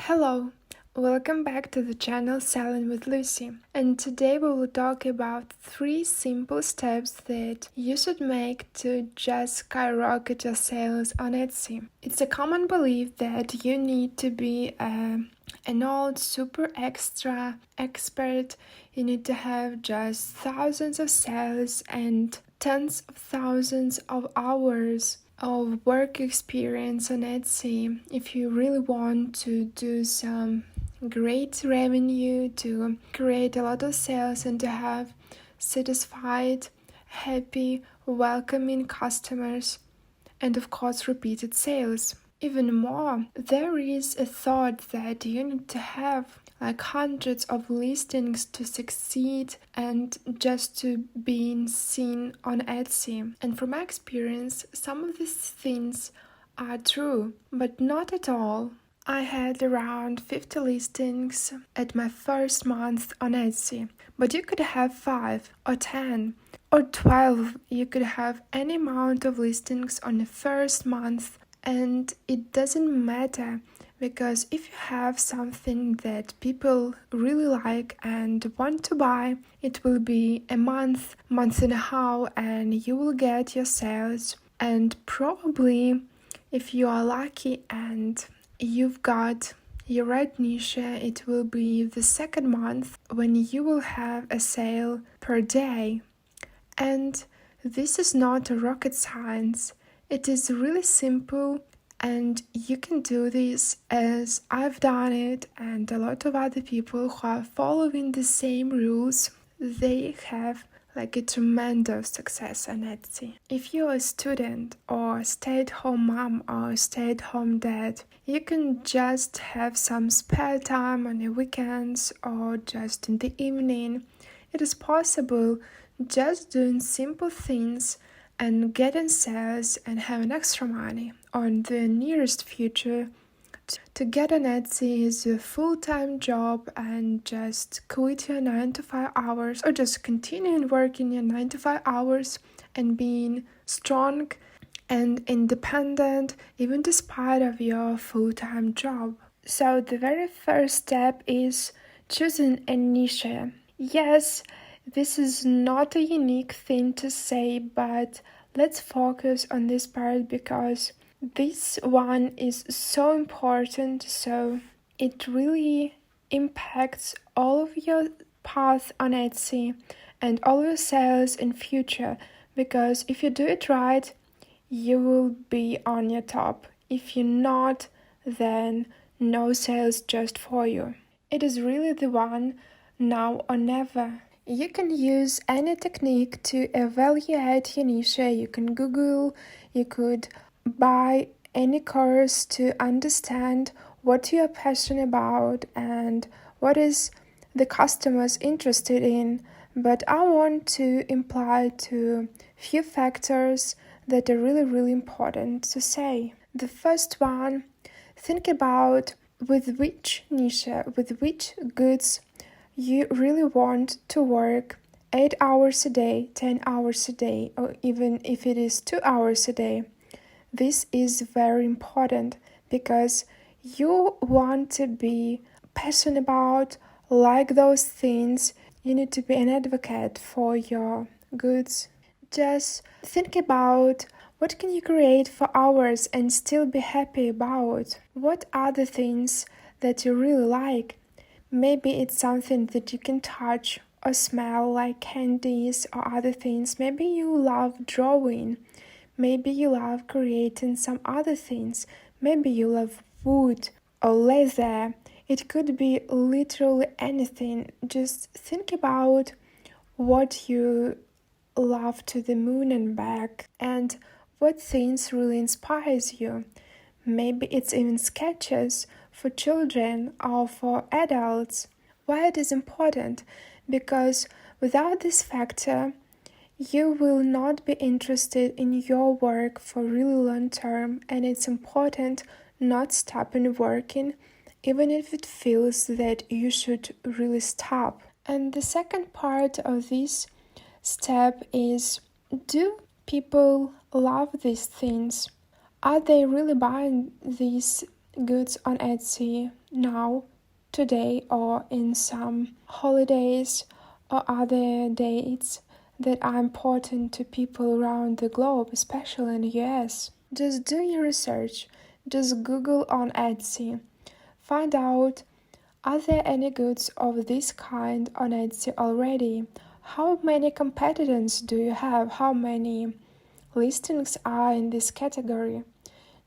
Hello, welcome back to the channel Selling with Lucy, and today we will talk about 3 simple steps that you should make to just skyrocket your sales on Etsy. It's a common belief that you need to be an old super extra expert. You need to have just thousands of sales and tens of thousands of hours of work experience on Etsy if you really want to do some great revenue, to create a lot of sales, and to have satisfied, happy, welcoming customers, and of course repeated sales. Even more, there is a thought that you need to have like hundreds of listings to succeed and just to be seen on Etsy. And from my experience, some of these things are true, but not at all. I had around 50 listings at my first month on Etsy, but you could have 5 or 10 or 12. You could have any amount of listings on the first month, and it doesn't matter. Because if you have something that people really like and want to buy, it will be a month and a half, and you will get your sales. And probably, if you are lucky and you've got your right niche, it will be the second month when you will have a sale per day. And this is not a rocket science. It is really simple. And you can do this as I've done it, and a lot of other people who are following the same rules, they have like a tremendous success on Etsy. If you're a student or a stay-at-home mom or a stay-at-home dad, you can just have some spare time on the weekends or just in the evening. It is possible just doing simple things and getting sales and having extra money on the nearest future. To get on Etsy is a full-time job, and just quit your 9 to 5 hours or just continue working your 9 to 5 hours and being strong and independent even despite of your full-time job. So the very first step is choosing a niche. Yes, this is not a unique thing to say, but let's focus on this part because this one is so important. So it really impacts all of your path on Etsy and all your sales in future, because if you do it right, you will be on your top. If you're not, then no sales just for you. It is really the one now or never. You can use any technique to evaluate your niche. You can Google, you could buy any course to understand what you are passionate about and what is the customers interested in. But I want to imply to few factors that are really important to say. The first one, think about with which niche, with which goods you really want to work 8 hours a day, 10 hours a day, or even if it is 2 hours a day. This is very important because you want to be passionate about, like those things. You need to be an advocate for your goods. Just think about what can you create for hours and still be happy about. What are the things that you really like? Maybe it's something that you can touch or smell, like candies or other things. Maybe you love drawing. Maybe you love creating some other things. Maybe you love wood or leather. It could be literally anything. Just think about what you love to the moon and back and what things really inspires you. Maybe it's even sketches for children or for adults. Why it is important? Because without this factor, you will not be interested in your work for really long term, and it's important not stopping working even if it feels that you should really stop. And the second part of this step is, do people love these things? Are they really buying these goods on Etsy? now, today, or in some holidays or other dates that are important to people around the globe, especially in the US. Just do your research. Just Google on Etsy. Find out, are there any goods of this kind on Etsy already? How many competitors do you have? How many listings are in this category?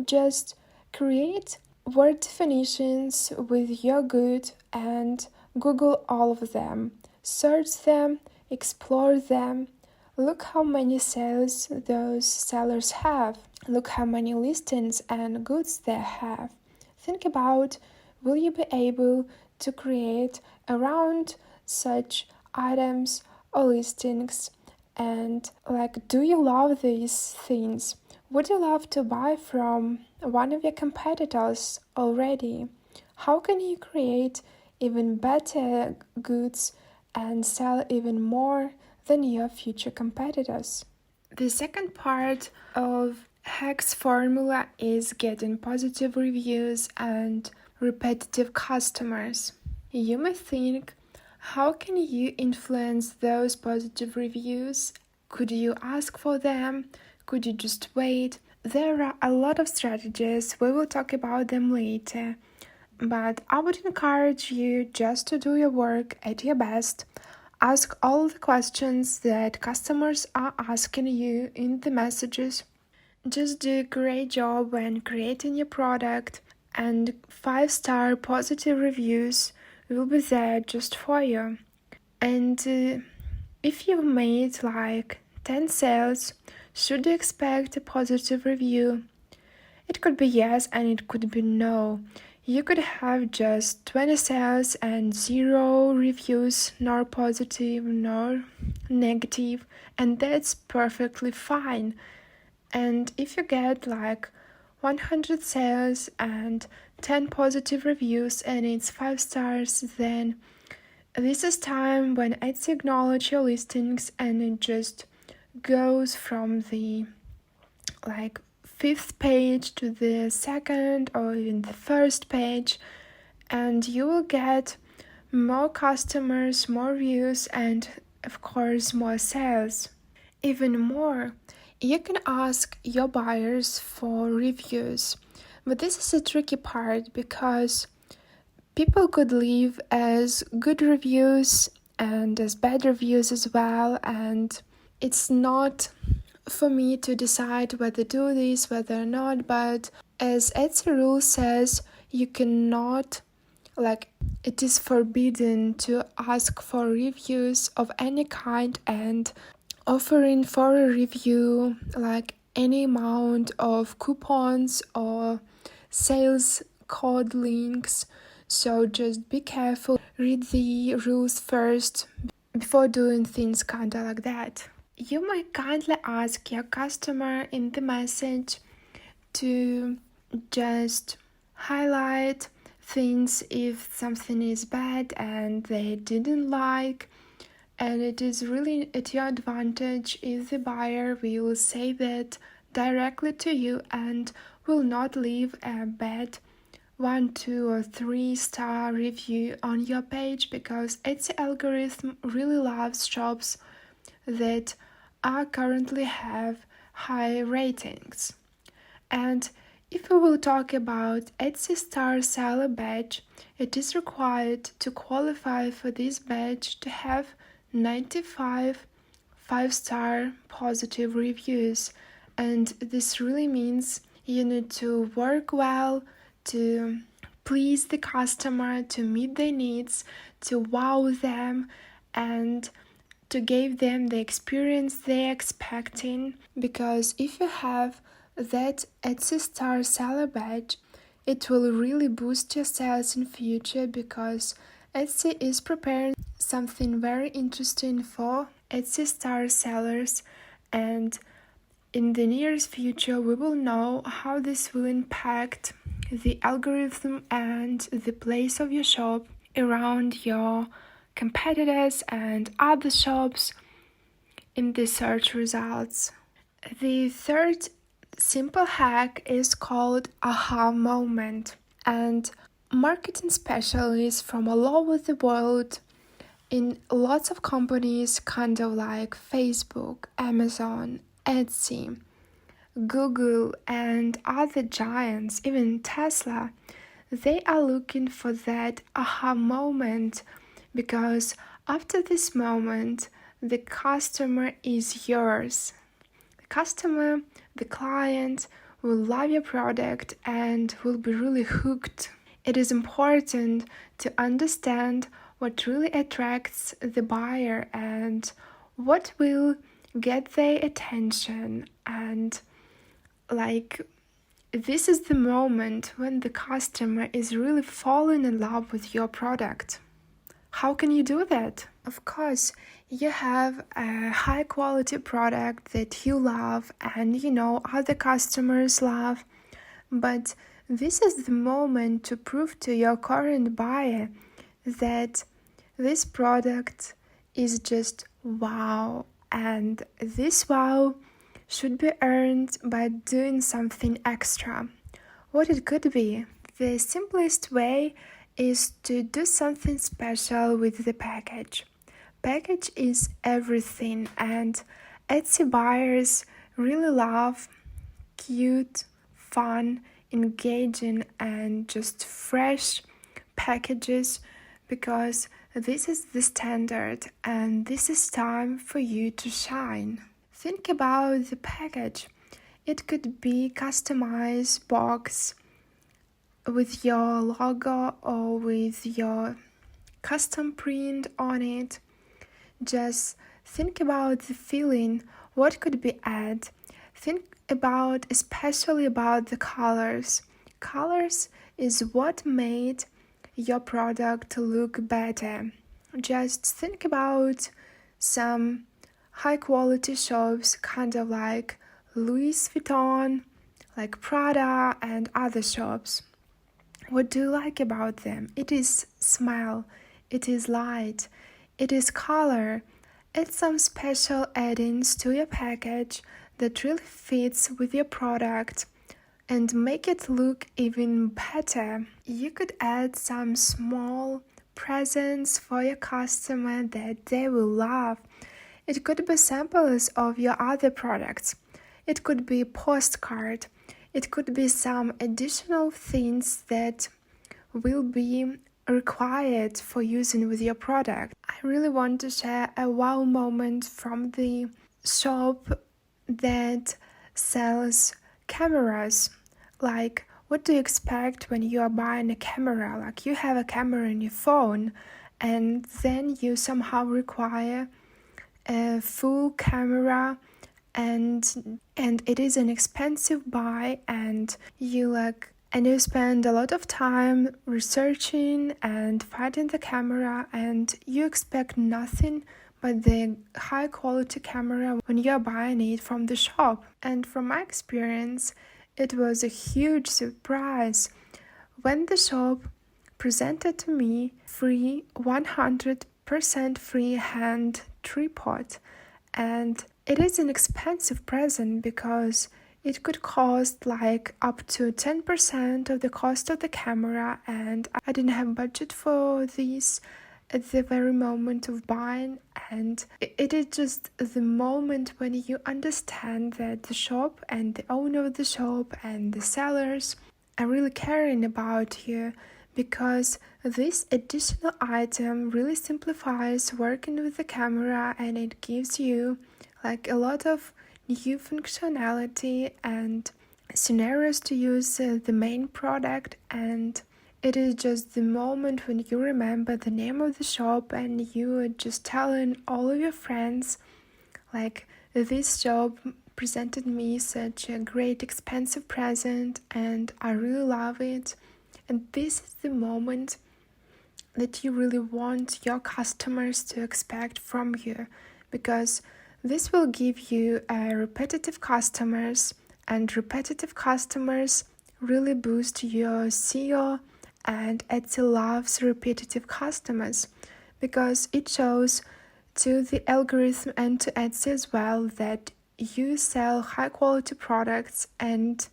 Just create word definitions with your good and Google all of them. Search them, explore them. Look how many sales those sellers have. Look how many listings and goods they have. Think about, will you be able to create around such items or listings? And do you love these things? Would you love to buy from one of your competitors already? How can you create even better goods and sell even more than your future competitors? The second part of Hack's formula is getting positive reviews and repetitive customers. You may think, how can you influence those positive reviews? Could you ask for them? Could you just wait? There are a lot of strategies. We will talk about them later. But I would encourage you just to do your work at your best. Ask all the questions that customers are asking you in the messages. Just do a great job when creating your product, and 5-star positive reviews will be there just for you. And if you've made 10 sales, should you expect a positive review? It could be yes and it could be no. You could have just 20 sales and 0 reviews, nor positive nor negative, and that's perfectly fine. And if you get 100 sales and 10 positive reviews and it's 5 stars, then this is time when Etsy acknowledges your listings and it just goes from the 5th page to the 2nd or even the 1st page, and you will get more customers, more views, and of course more sales. Even more, you can ask your buyers for reviews, but this is a tricky part because people could leave as good reviews and as bad reviews as well, and it's not for me to decide whether to do this, whether or not, but as Etsy rule says, you cannot, it is forbidden to ask for reviews of any kind and offering for a review any amount of coupons or sales code links. So just be careful, read the rules first before doing things kinda like that. You might kindly ask your customer in the message to just highlight things if something is bad and they didn't like, and it is really at your advantage if the buyer will say that directly to you and will not leave a bad 1, 2, or 3-star review on your page, because Etsy algorithm really loves shops that currently have high ratings. And if we will talk about Etsy Star Seller badge, it is required to qualify for this badge to have 95 5-star positive reviews. And this really means you need to work well, to please the customer, to meet their needs, to wow them, and to give them the experience they're expecting. Because if you have that Etsy Star Seller badge, it will really boost your sales in future, because Etsy is preparing something very interesting for Etsy Star sellers, and in the nearest future we will know how this will impact the algorithm and the place of your shop around your competitors and other shops in the search results. The third simple hack is called aha moment, and marketing specialists from all over the world in lots of companies, kind of like Facebook, Amazon, Etsy, Google, and other giants, even Tesla. They are looking for that aha moment, because after this moment, the customer is yours. The customer, the client, will love your product and will be really hooked. It is important to understand what really attracts the buyer and what will get their attention. And this is the moment when the customer is really falling in love with your product. How can you do that? Of course, you have a high quality product that you love and other customers love, but this is the moment to prove to your current buyer that this product is just wow, and this wow should be earned by doing something extra. What it could be? The simplest way is to do something special with the package. Package is everything, and Etsy buyers really love cute, fun, engaging, and just fresh packages, because this is the standard and this is time for you to shine. Think about the package. It could be customized box with your logo or with your custom print on it. Just think about the feeling, what could be added. Think especially about the colors. Colors is what made your product look better. Just think about some high quality shops, kind of like Louis Vuitton, like Prada and other shops. What do you like about them? It is smell, it is light, it is color. Add some special add-ins to your package that really fits with your product and make it look even better. You could add some small presents for your customer that they will love. It could be samples of your other products. It could be a postcard. It could be some additional things that will be required for using with your product. I really want to share a wow moment from the shop that sells cameras. Like, what do you expect when you are buying a camera? Like, you have a camera in your phone and then you somehow require a full camera, and it is an expensive buy, and you spend a lot of time researching and finding the camera, and you expect nothing but the high quality camera when you're buying it from the shop. And from my experience, it was a huge surprise when the shop presented to me 100% free hand tripod. And it is an expensive present because it could cost up to 10% of the cost of the camera, and I didn't have budget for this at the very moment of buying. And it is just the moment when you understand that the shop and the owner of the shop and the sellers are really caring about you, because this additional item really simplifies working with the camera, and it gives you a lot of new functionality and scenarios to use the main product. And it is just the moment when you remember the name of the shop and you are just telling all of your friends, this shop presented me such a great expensive present and I really love it. And this is the moment that you really want your customers to expect from you, because this will give you repetitive customers, and repetitive customers really boost your SEO, and Etsy loves repetitive customers because it shows to the algorithm and to Etsy as well that you sell high quality products and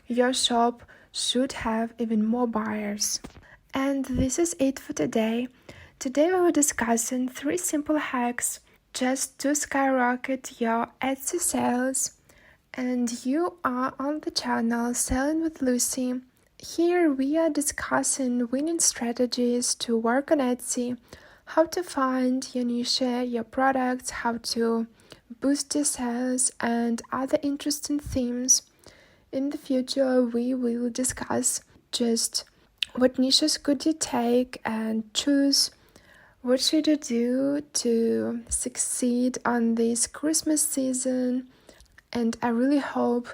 your shop should have even more buyers. And this is it for today. Today we will discuss 3 simple hacks just to skyrocket your Etsy sales. And you are on the channel Selling with Lucy. Here we are discussing winning strategies to work on Etsy, how to find your niche, your products, how to boost your sales, and other interesting themes. In the future, we will discuss just what niches could you take and choose. What should you do to succeed on this Christmas season? And I really hope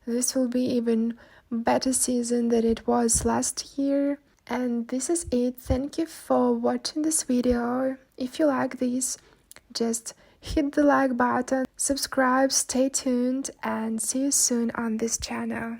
this will be even better season than it was last year. And this is it. Thank you for watching this video. If you like this, just hit the like button, subscribe, stay tuned, and see you soon on this channel.